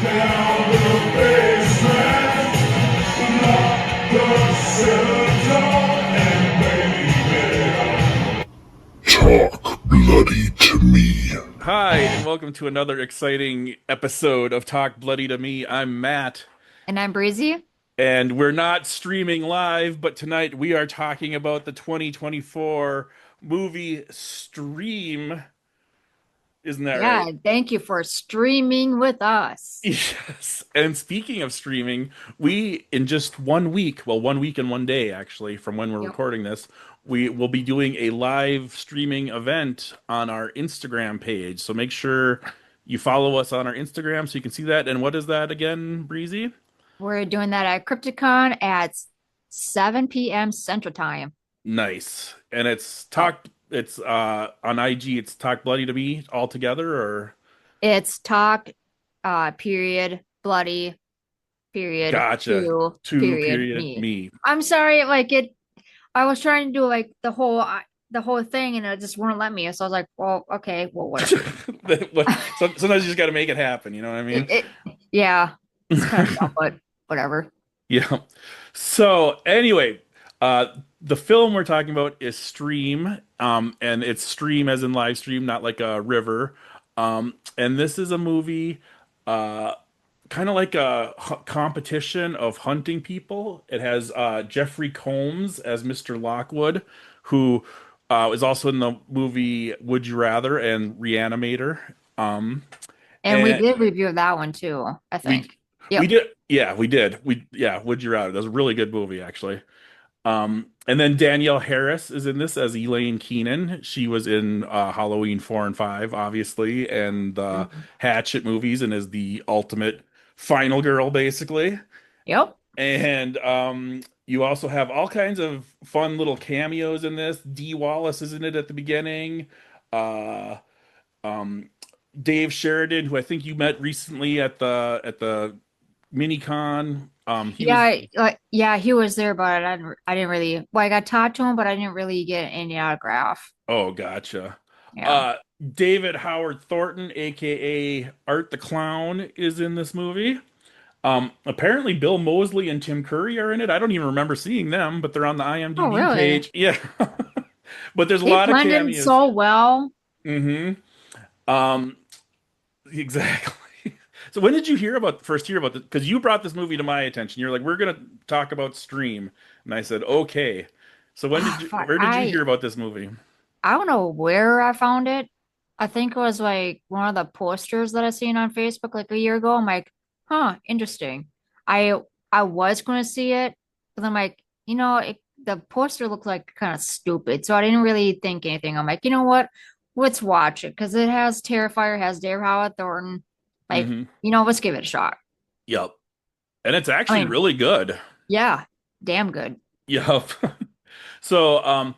down the basement, lock the cellar door, and baby, talk bloody to me. Hi, and welcome to another exciting episode of Talk Bloody to Me. I'm Matt, And I'm Breezy. and we're not streaming live, but tonight we are talking about the 2024 movie Stream. Isn't that right? Yeah, thank you for streaming with us. Yes. And speaking of streaming, we, in just 1 week, well, 1 week and 1 day actually, from when we're Yep. recording this, we will be doing a live streaming event on our Instagram page. So make sure you follow us on our Instagram so you can see that. And what is that again, Breezy? We're doing that at Crypticon at 7 p.m. Central Time. Nice. And Oh, it's on IG, it's Talk Bloody to Me all together, or it's talk, period, bloody, period, gotcha. to, Two period, period me. me. I'm sorry, I was trying to do like the whole thing and it just wouldn't let me. So I was like, well, okay, well, whatever. Sometimes you just got to make it happen, you know what I mean? Yeah, it's kind of dumb, but whatever. Yeah. So anyway, the film we're talking about is Stream, and it's stream as in live stream, not like a river. And this is a movie, uh, kind of like a competition of hunting people. It has Jeffrey Combs as Mr. Lockwood, who is also in the movie Would You Rather and Reanimator. And we And did review that one too, I we think. we Yep. did, yeah, we did. Would You Rather. That's a really good movie, actually. And then Danielle Harris is in this as Elaine Keenan. She was in Halloween 4 and 5, obviously, and the Mhm. Hatchet movies, and is the ultimate final girl, basically. Yep. And you also have all kinds of fun little cameos in this. Dee Wallace is in it at the beginning. Uh, um, Dave Sheridan, who I think you met recently at the MiniCon. He was. Yeah, he was there, but I didn't really, well, I got talked to him, but I didn't really get any autograph. Oh, gotcha. Yeah. Uh, David Howard Thornton, aka Art the Clown, is in this movie. Apparently Bill Moseley and Tim Curry are in it. I don't even remember seeing them, but they're on the Oh, IMDb really? page. Yeah. But there's a They lot of blended cameos. so well. Hmm. Um, exactly. So when did you first hear about this? Because you brought this movie to my attention. You're like, we're gonna talk about Stream, and I said, okay. So Oh, fuck. where did you hear about this movie? I don't know where I found it. I think it was like one of the posters that I seen on Facebook like a year ago. I'm like, huh, interesting. I I was going to see it, but I'm like, the poster looked like kind of stupid, so I didn't really think anything. I'm like, you know what? Let's watch it because it has Terrifier, has David Howard Thornton. Like, Hmm. let's give it a shot. Yep. And it's I actually mean, really good. yeah, damn good. Yep. So,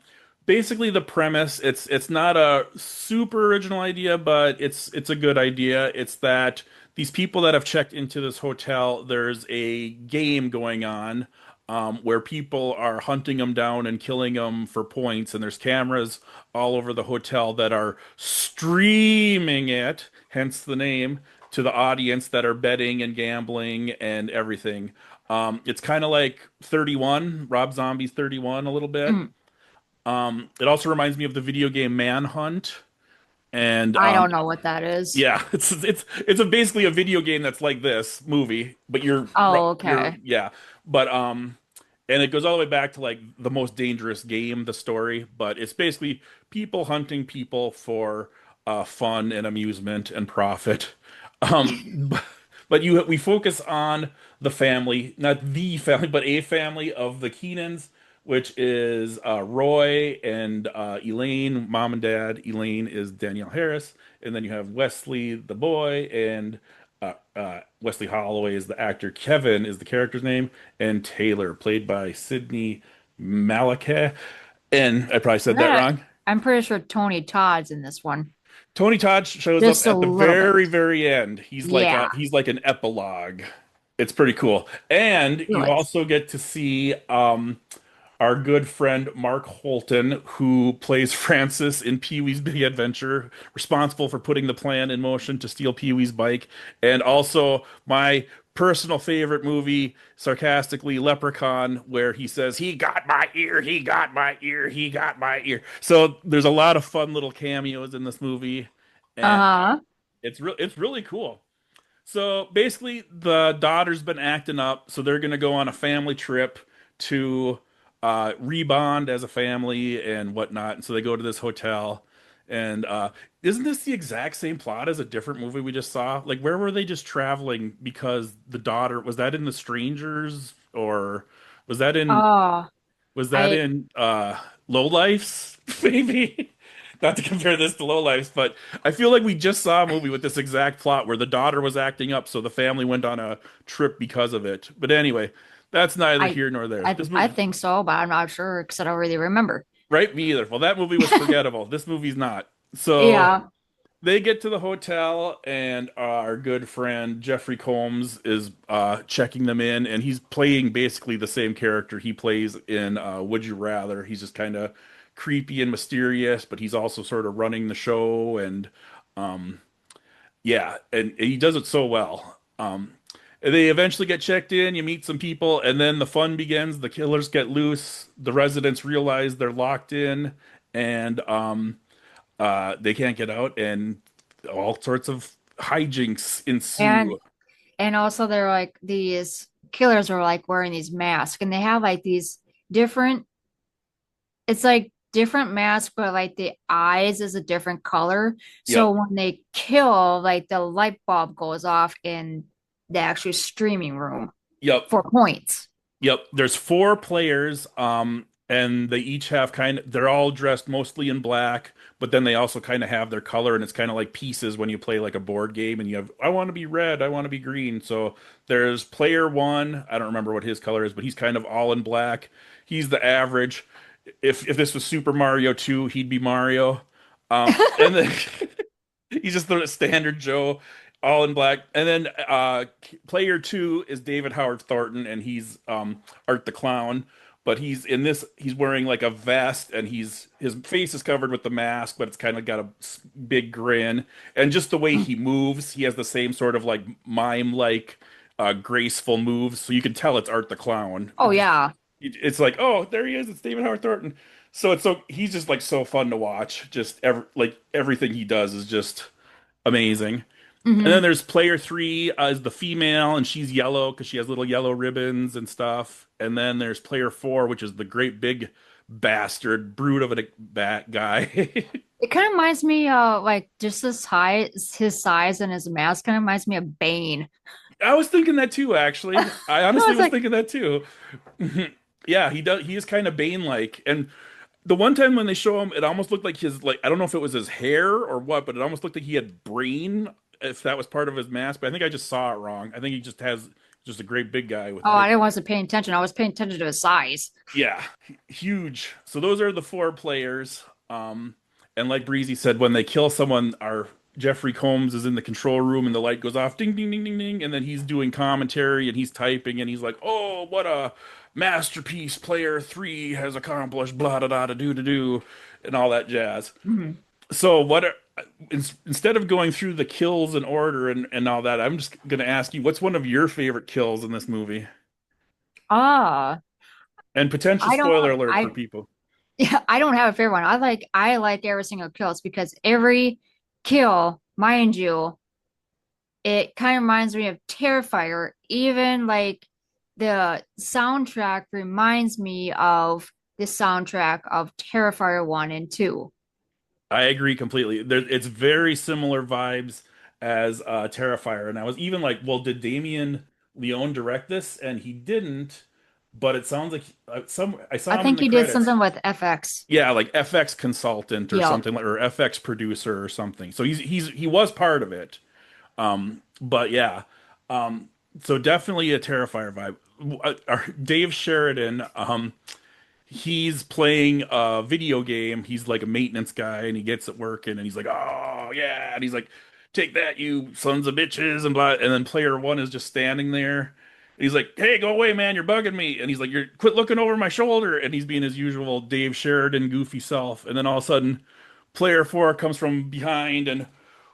basically the premise, it's not a super original idea, but it's a good idea. It's that these people that have checked into this hotel, there's a game going on, where people are hunting them down and killing them for points, and there's cameras all over the hotel that are streaming it, hence the name, to the audience that are betting and gambling and everything. It's kind of like 31, Rob Zombie's 31 a little bit. Mm, It also reminds me of the video game Manhunt, and I don't know what that is. yeah, basically a video game that's like this movie, but Oh, you're okay. yeah, but and it goes all the way back to like the most dangerous game, the story, but it's basically people hunting people for fun and amusement and profit. But we focus on the family, not the family, but a family of the Keenans, which is Roy and Elaine, mom and dad. Elaine is Danielle Harris, and then you have Wesley, the boy, and Wesley Holloway is the actor. Kevin is the character's name, and Taylor, played by Sydney Malachi. And I probably said that Yeah, wrong. I'm pretty sure Tony Todd's in this one. Tony Todd shows up Just a at the little bit. very, very end. Yeah, He's like an epilogue. It's pretty cool. And he you was. also get to see our good friend Mark Holton, who plays Francis in Pee-wee's Big Adventure, responsible for putting the plan in motion to steal Pee-wee's bike, and also my personal favorite movie, sarcastically, Leprechaun, where he says, "He got my ear, he got my ear, he got my ear." So there's a lot of fun little cameos in this movie, and Uh-huh. it's really cool. So basically, the daughter's been acting up, so they're gonna go on a family trip to rebond as a family and whatnot. And so they go to this hotel. And isn't this the exact same plot as a different movie we just saw? Like, where were they just traveling because the daughter was that in The Strangers or was that in Oh, was that I in Lowlifes? Maybe. Not to compare this to Lowlifes, but I feel like we just saw a movie with this exact plot where the daughter was acting up, so the family went on a trip because of it. But anyway, that's neither I here nor there. This I movie, think so, but I'm not sure because I don't really remember. right? Me either. Well, that movie was forgettable. This movie's not. So Yeah. they get to the hotel, and our good friend Jeffrey Combs is checking them in, and he's playing basically the same character he plays in Would You Rather. He's just kind of creepy and mysterious, but he's also sort of running the show, and um, yeah, and he does it so well. They eventually get checked in, you meet some people, and then the fun begins. The killers get loose, the residents realize they're locked in, and they can't get out, and all sorts of hijinks And ensue. also they're like these killers are like wearing these masks and they have like these different it's like different masks, but like the eyes is a different color. So Yep, when they kill, like the light bulb goes off in the actual streaming room yep, for points. yep. There's four players, and they each have they're all dressed mostly in black, but then they also kind of have their color, and it's kind of like pieces when you play like a board game, and you have, I want to be red, I want to be green. So there's player one, I don't remember what his color is, but he's kind of all in black. He's the average. If this was Super Mario 2, he'd be Mario. And then he's just the standard Joe, all in black. And then player two is David Howard Thornton, and he's Art the Clown. But he's in this. He's wearing like a vest, and his face is covered with the mask, but it's kind of got a big grin. And just the way he moves, he has the same sort of like mime like graceful moves, so you can tell it's Art the Clown. Oh yeah. It's like, oh, there he is. It's David Howard Thornton. So he's just like so fun to watch. Just like everything he does is just amazing. And then Hmm. there's player three is the female, and she's yellow because she has little yellow ribbons and stuff. And then there's player four, which is the great big bastard brute of a bat guy. It kind of reminds me like just his size and his mask kind of reminds me of Bane. I was thinking that too, actually. I I honestly was was like, thinking that too. Yeah, he does. He is kind of Bane-like, and the one time when they show him, it almost looked like his like I don't know if it was his hair or what, but it almost looked like he had brain, if that was part of his mask. But I think I just saw it wrong. I think he just has just a great big guy with oh, I big, didn't wasn't paying attention. I was paying attention to his size. yeah, huge. So those are the four players. And like Breezy said, when they kill someone, our Jeffrey Combs is in the control room and the light goes off, ding, ding, ding, ding, ding, and then he's doing commentary and he's typing and he's like, "Oh, what a masterpiece player three has accomplished, blah da da da do da do," and all that jazz. Mhm. So instead of going through the kills in order and all that, I'm just gonna ask you, what's one of your favorite kills in this movie? Ah, And potential I don't spoiler alert for I people. yeah, I don't have a favorite one. I like every single kills because every kill, mind you, it kind of reminds me of Terrifier. Even like the soundtrack reminds me of the soundtrack of Terrifier 1 and 2. I agree completely. It's very similar vibes as Terrifier, and I was even like, well, did Damien Leone direct this? And he didn't, but it sounds like I I saw him in think the he did credits. something with FX. Yeah, like FX consultant or Yep. something like, or FX producer or something. So he was part of it. But yeah, um, so definitely a Terrifier vibe. Dave Sheridan, he's playing a video game. He's like a maintenance guy and he gets it working and he's like, "Oh, yeah." And he's like, "Take that, you sons of bitches," and blah. And then player one is just standing there. he's like, "Hey, go away, man! You're bugging me." And he's like, "You're quit looking over my shoulder." And he's being his usual Dave Sheridan goofy self. And then all of a sudden, player four comes from behind and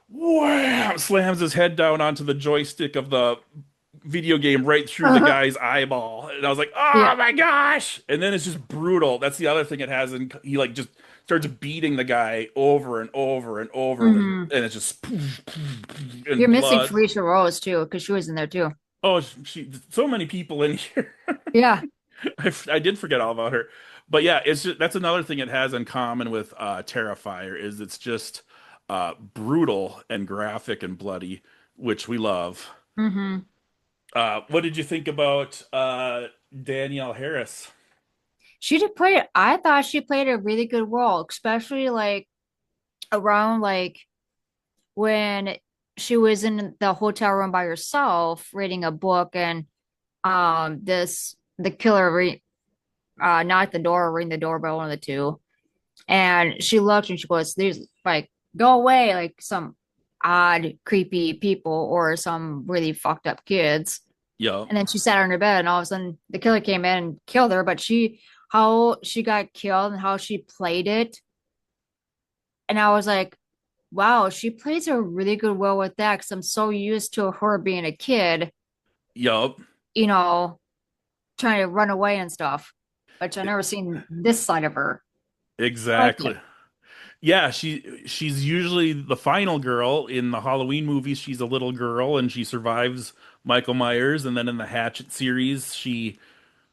wham slams his head down onto the joystick of the video game right through the guy's eyeball. And I was like, "Oh Yeah. my gosh!" And then it's just brutal. That's the other thing it has, and he like just starts beating the guy over and over and over, Hmm. and it's just You're and missing blood. Felicia Rose too, because she was in there too. Oh, so many people in here. Yeah. I did forget all about her. But yeah, it's just that's another thing it has in common with Terrifier is it's just brutal and graphic and bloody, which we love. Hmm. What did you think about Danielle Harris? She did play, I thought she played a really good role, especially like around like when she was in the hotel room by herself reading a book and the killer knocked the door or ring the doorbell, one of the two. And she looked and she goes, "There's like go away, like some odd, creepy people or some really fucked up kids." Yup. And then she sat on her bed and all of a sudden the killer came in and killed her. But how she got killed and how she played it. And I was like, wow, she plays a really good role with that because I'm so used to her being a kid, Yup. you know, trying to run away and stuff, which I never seen this side of her. Okay. Exactly. Yeah, she's usually the final girl in the Halloween movies. She's a little girl and she survives Michael Myers, and then in the Hatchet series, she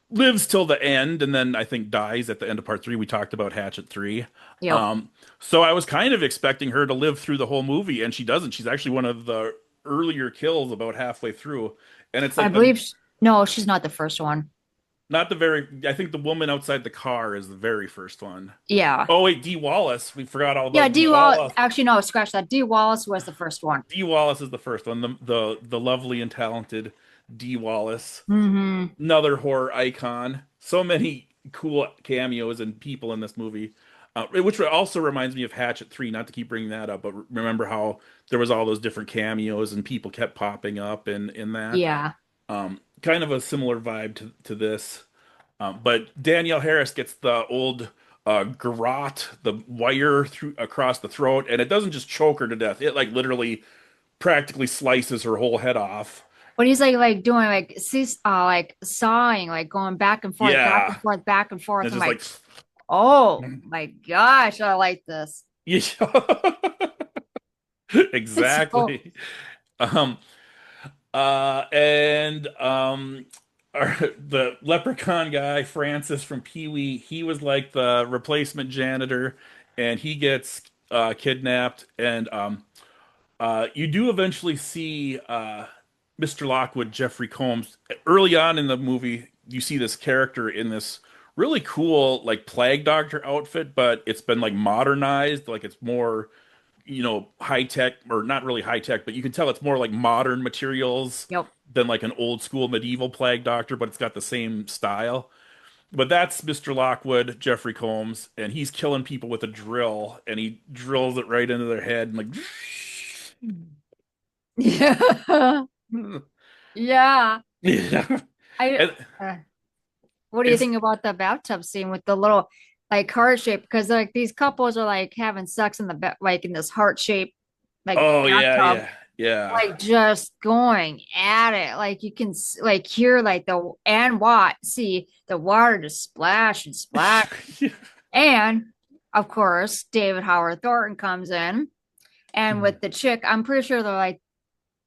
lives till the end and then I think dies at the end of part three. We talked about Hatchet 3. Yep. Um, so I was kind of expecting her to live through the whole movie, and she doesn't. She's actually one of the earlier kills about halfway through. And it's I like the believe, no, she's not the first one. not the very I think the woman outside the car is the very first one. Yeah. Oh wait, Dee Wallace. We forgot all Yeah, about Dee D Wallace. Wallace. Actually, no, scratch that. D Wallace was the first one. Dee Wallace is the first one. The lovely and talented Dee Wallace. Hmm. Another horror icon. So many cool cameos and people in this movie, which also reminds me of Hatchet 3. Not to keep bringing that up, but remember how there was all those different cameos and people kept popping up in that. Yeah. Kind of a similar vibe to this. But Danielle Harris gets the old garrote, the wire through across the throat, and it doesn't just choke her to death. It like literally practically slices her whole head off. But he's like doing like sawing, like going back and forth, back and Yeah. forth, back and forth. It's I'm just like, like oh my gosh, I like this. yeah. So Exactly. Um, and the leprechaun guy, Francis from Pee-wee, he was like the replacement janitor, and he gets kidnapped. And you do eventually see Mr. Lockwood, Jeffrey Combs. Early on in the movie, you see this character in this really cool, like, plague doctor outfit, but it's been like modernized, like it's more high tech, or not really high tech, but you can tell it's more like modern materials yep. than like an old school medieval plague doctor, but it's got the same style. But that's Mr. Lockwood, Jeffrey Combs, and he's killing people with a drill, and he drills it right into their head and like Yeah. Yeah. yeah. I And uh, what do you it's think about the bathtub scene with the little like heart shape? Because like these couples are like having sex in the like in this heart shape like oh yeah, bathtub, yeah, yeah. like just going at it. Like you can like hear like the and what see the water just splash and splash. And of course, David Howard Thornton comes in, and with the chick, I'm pretty sure they're like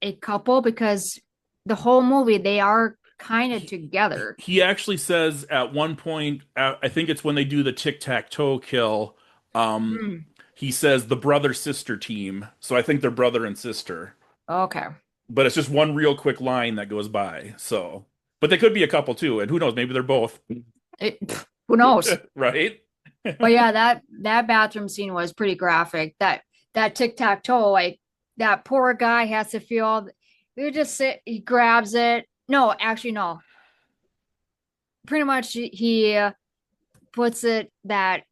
a couple because the whole movie they are kind of together. He actually says at one point, I think it's when they do the tic-tac-toe kill, um, Hmm. he says the brother-sister team. So I think they're brother and sister. Okay. But it's just one real quick line that goes by. So, but they could be a couple too, and who knows? Maybe they're both, Who knows? right? But yeah, that bathroom scene was pretty graphic. That tic-tac-toe, like that poor guy has to feel you just sit, he grabs it. No, actually, no. Pretty much he puts it that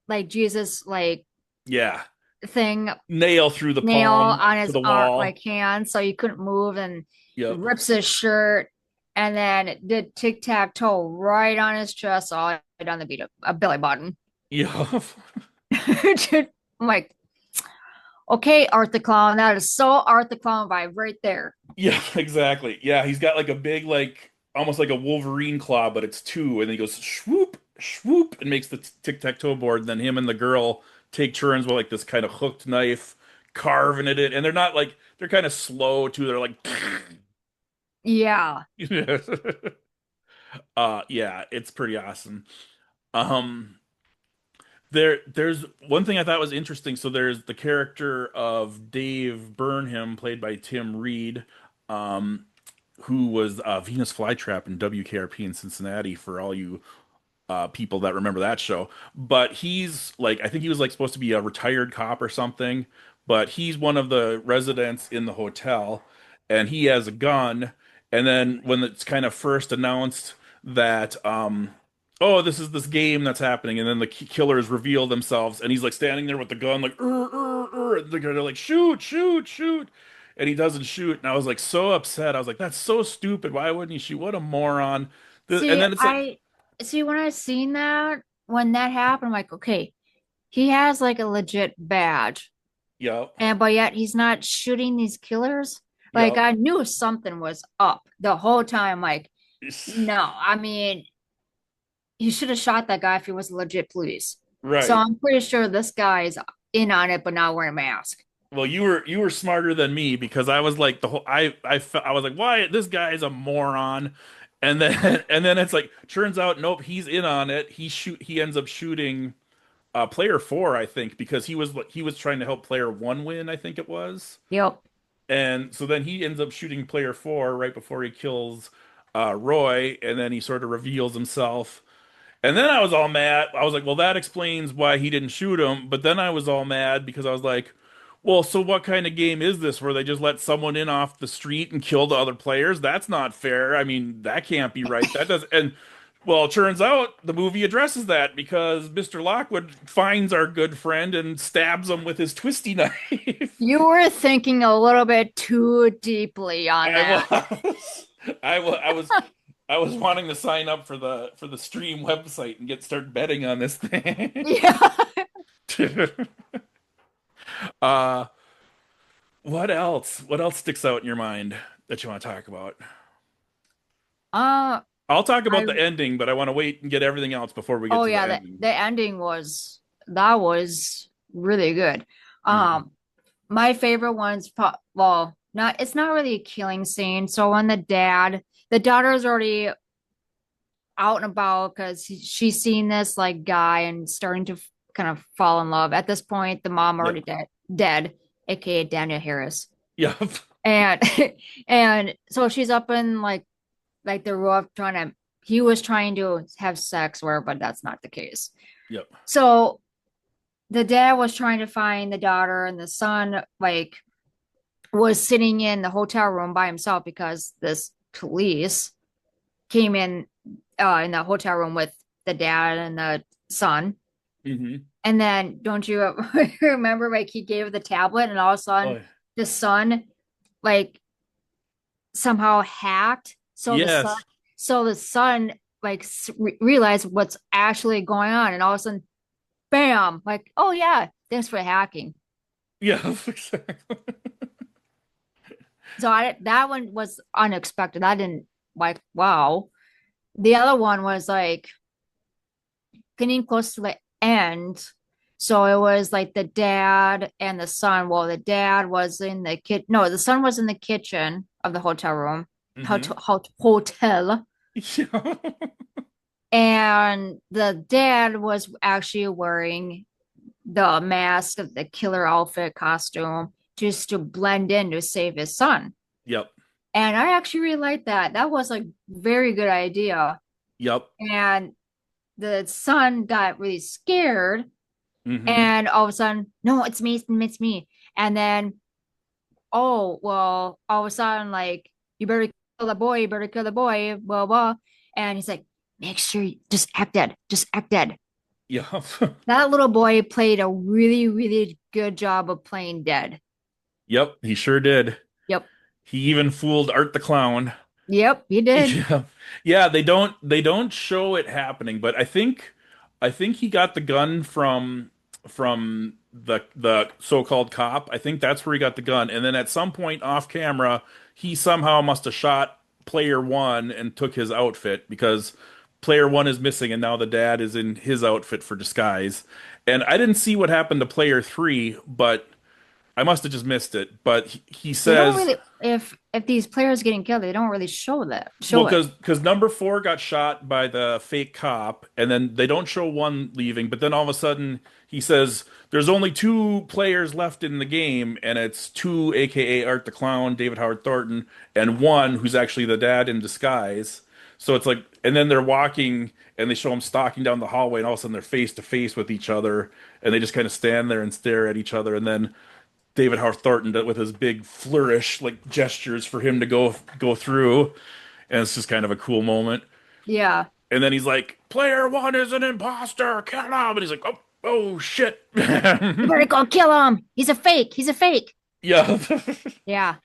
like Jesus like Yeah, thing nail through the nail palm on to his the arm wall. like hand so he couldn't move and Yep. rips his shirt and then did tic-tac-toe right on his chest, all right on the beat, a belly button. Yeah. I'm like, okay, Art the Clown, that is so Art the Clown vibe right there. Yeah, exactly. Yeah, he's got like a big, like almost like a Wolverine claw, but it's two, and then he goes swoop, swoop, and makes the tic-tac-toe board. And then him and the girl take turns with like this kind of hooked knife carving it in, and they're not like they're kind of slow too. They're like, Yeah. yeah, it's pretty awesome. Um, there's one thing I thought was interesting. So there's the character of Dave Burnham, played by Tim Reed. Um, who was Venus Flytrap in WKRP in Cincinnati for all you people that remember that show. But he's like, I think he was like supposed to be a retired cop or something, but he's one of the residents in the hotel and he has a gun. And then when it's kind of first announced that, oh, this is this game that's happening, and then the killers reveal themselves, and he's like standing there with the gun, like, and they're like, shoot, shoot, shoot. And he doesn't shoot. And I was like so upset. I was like, that's so stupid. Why wouldn't he shoot? What a moron. And See, then it's like, I see when I seen that, when that happened, I'm like, okay, he has like a legit badge, yep, and but yet he's not shooting these killers. Like yep. I knew something was up the whole time. Like, no, I mean, he should have shot that guy if he was legit police. So Right. I'm pretty sure this guy's in on it, but not wearing a mask. Well, you were smarter than me because I was like the whole I was like, why this guy is a moron. And then and then it's like turns out nope, he's in on it. He ends up shooting player 4, I think, because he was trying to help player 1 win, I think it was. Yep. And so then he ends up shooting player 4 right before he kills Roy, and then he sort of reveals himself. And then I was all mad. I was like, well, that explains why he didn't shoot him. But then I was all mad because I was like, well, so what kind of game is this where they just let someone in off the street and kill the other players? That's not fair. I mean, that can't be right. That does and well, it turns out the movie addresses that because Mr. Lockwood finds our good friend and stabs him with his twisty knife. You were thinking a little bit too deeply on I that. was, I was wanting to sign up for the stream website and get start betting on this thing. Yeah. uh, what else? What else sticks out in your mind that you want to talk about? Uh, I'll talk about I the ending, but I want to wait and get everything else before we get oh to the yeah, ending. the ending was that was really good. Mhm. Um, my favorite one's well, not it's not really a killing scene. So when the daughter's already out and about because she's seen this like guy and starting to kind of fall in love. At this point, the mom Yep. already dead, aka Daniel Harris. Yep. And and so she's up in like the roof trying to he was trying to have sex with her, but that's not the case. Yep. So the dad was trying to find the daughter, and the son like was sitting in the hotel room by himself because this police came in the hotel room with the dad and the son. Hmm. And then don't you remember like he gave the tablet and all of a Oh, sudden the son like somehow hacked. yes. So the son like realized what's actually going on, and all of a sudden, bam! Like, oh yeah, thanks for hacking. Yeah. Exactly. So that one was unexpected. I didn't like. Wow. The other one was like getting close to the end. So it was like the dad and the son. Well, the dad was in the No, the son was in the kitchen of the hotel room, Hmm. hotel, Yeah. and the dad was actually wearing the mask of the killer outfit costume just to blend in to save his son. Yep. And I actually really liked that. That was a very good idea. Yep. And the son got really scared, Hmm. and all of a sudden, no, it's me, it's me. And then, oh, well, all of a sudden, like, you better kill the boy, you better kill the boy, blah, blah. And he's like, make sure you just act dead, just act dead. Yep. That little boy played a really, really good job of playing dead. Yep. He sure did. Yep. He even fooled Art the Clown. Yep, he did. Yeah. Yeah, they don't show it happening, but I think he got the gun from the so-called cop. I think that's where he got the gun. And then at some point off camera, he somehow must have shot player one and took his outfit because player one is missing and now the dad is in his outfit for disguise. And I didn't see what happened to player three, but I must have just missed it. But he They don't says really if these players getting killed, they don't really show that. well, Show it. because number four got shot by the fake cop, and then they don't show one leaving, but then all of a sudden he says there's only two players left in the game, and it's two, aka Art the Clown, David Howard Thornton, and one who's actually the dad in disguise. So it's like, and then they're walking, and they show them stalking down the hallway, and all of a sudden they're face to face with each other, and they just kind of stand there and stare at each other, and then David Howard Thornton with his big flourish, like gestures for him to go through, and it's just kind of a cool moment. Yeah. And then he's like, "Player one is an imposter, kill him!" And he's like, "Oh, oh shit!" You better go kill him. He's a fake. He's a fake. Yeah, Yeah.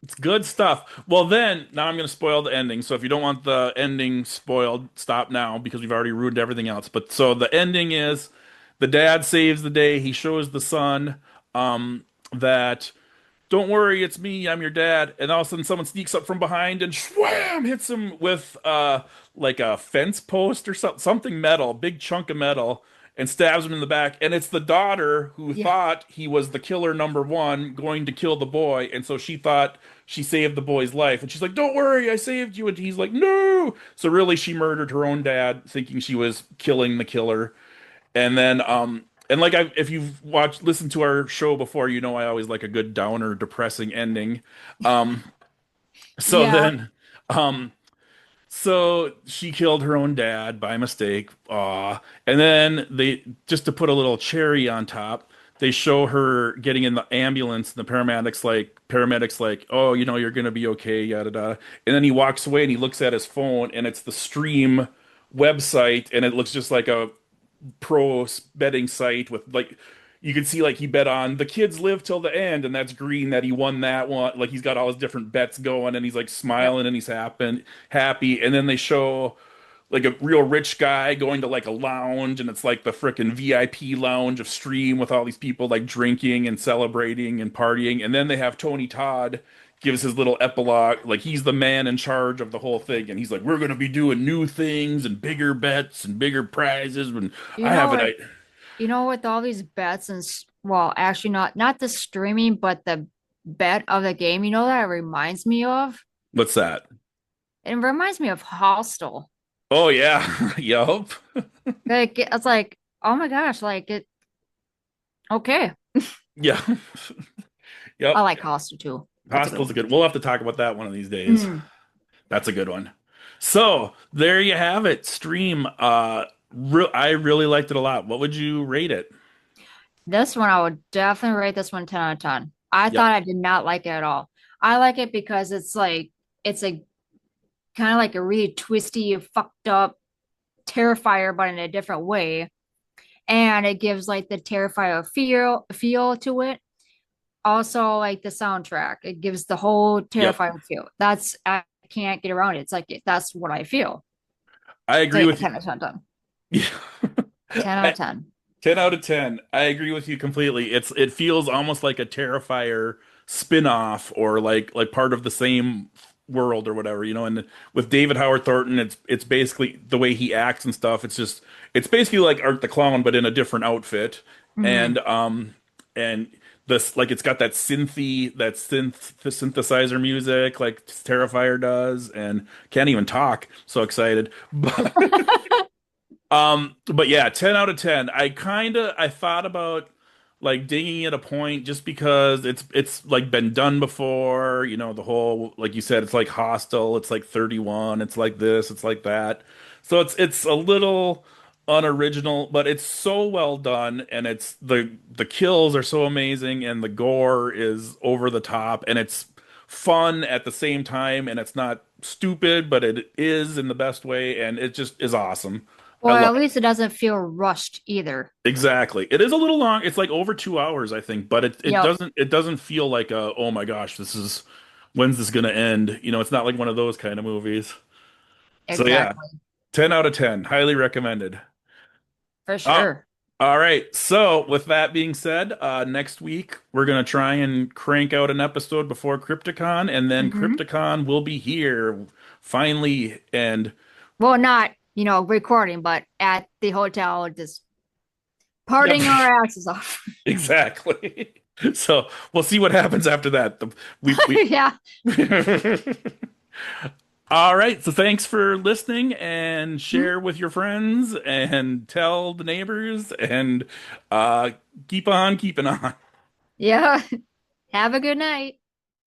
it's good stuff. Well, then now I'm going to spoil the ending. So if you don't want the ending spoiled, stop now because we've already ruined everything else. But so the ending is the dad saves the day. He shows the son that don't worry, it's me, I'm your dad. And all of a sudden someone sneaks up from behind and wham hits him with like a fence post or something metal, big chunk of metal, and stabs him in the back. And it's the daughter who Yeah. thought he was the killer number one going to kill the boy, and so she thought she saved the boy's life. And she's like, "Don't worry, I saved you." And he's like, "No." So really she murdered her own dad, thinking she was killing the killer. And then, and like if you've listened to our show before, you know I always like a good downer, depressing ending. Um, so Yeah. then, um, so she killed her own dad by mistake. Aw. And then they just to put a little cherry on top, they show her getting in the ambulance, and the paramedics like, "Oh, you're gonna be okay, yada yada." And then he walks away and he looks at his phone, and it's the stream website, and it looks just like a pro betting site with like you can see like he bet on the kids live till the end, and that's green that he won that one. Like he's got all his different bets going, and he's like Yep. smiling and he's happy. And then they show like a real rich guy going to like a lounge, and it's like the frickin' VIP lounge of Stream with all these people like drinking and celebrating and partying. And then they have Tony Todd gives his little epilogue, like he's the man in charge of the whole thing, and he's like, "We're gonna be doing new things and bigger bets and bigger prizes." And You I know have an what? I With all these bets and well, actually not the streaming, but the bet of the game. You know that it reminds me of? what's that? It reminds me of Hostel. Oh yeah, yup, Like it's like, oh my gosh, like it. Okay, yeah, I yep. like Hostel too. That's a good Hostel's a one. good. We'll have to talk about that one of these days. Mm. That's a good one. So there you have it. Stream. I really liked it a lot. What would you rate it? This one, I would definitely rate this one 10 out of 10. I Yep. thought I did not like it at all. I like it because it's a kind of like a really twisty, fucked up Terrifier, but in a different way. And it gives like the Terrifier feel to it. Also, like the soundtrack, it gives the whole Yep. Terrifier feel. That's I can't get around it. It's like that's what I feel. I So agree yeah, with you. 10 out of 10. Yeah. 10 out of 10. 10 out of 10. I agree with you completely. It feels almost like a Terrifier spin-off or like part of the same world or whatever, and with David Howard Thornton, it's basically the way he acts and stuff. It's basically like Art the Clown but in a different outfit. Hmm. And this like it's got that synthesizer music like Terrifier does, and can't even talk. So excited. But yeah, 10 out of 10. I thought about like dinging it a point just because it's like been done before, the whole like you said, it's like Hostel, it's like 31, it's like this, it's like that. So it's a little unoriginal, but it's so well done, and it's the kills are so amazing, and the gore is over the top, and it's fun at the same time, and it's not stupid, but it is in the best way, and it just is awesome. I Or love at least it doesn't feel rushed either. exactly. It is a little long. It's like over 2 hours, I think, but it Yep. doesn't feel like a oh my gosh, this is when's this gonna end? It's not like one of those kind of movies. So yeah, Exactly. 10 out of 10, highly recommended. For Uh, sure. all right. So with that being said, next week we're gonna try and crank out an episode before Crypticon, and then Hmm. Crypticon will be here finally. And Well, not, recording, but at the hotel, just yep, partying our asses off. exactly. So we'll see what happens after that. We Yeah. All right. So thanks for listening and Mhm. share with your friends and tell the neighbors and uh keep on keeping on. Yeah. Have a good night.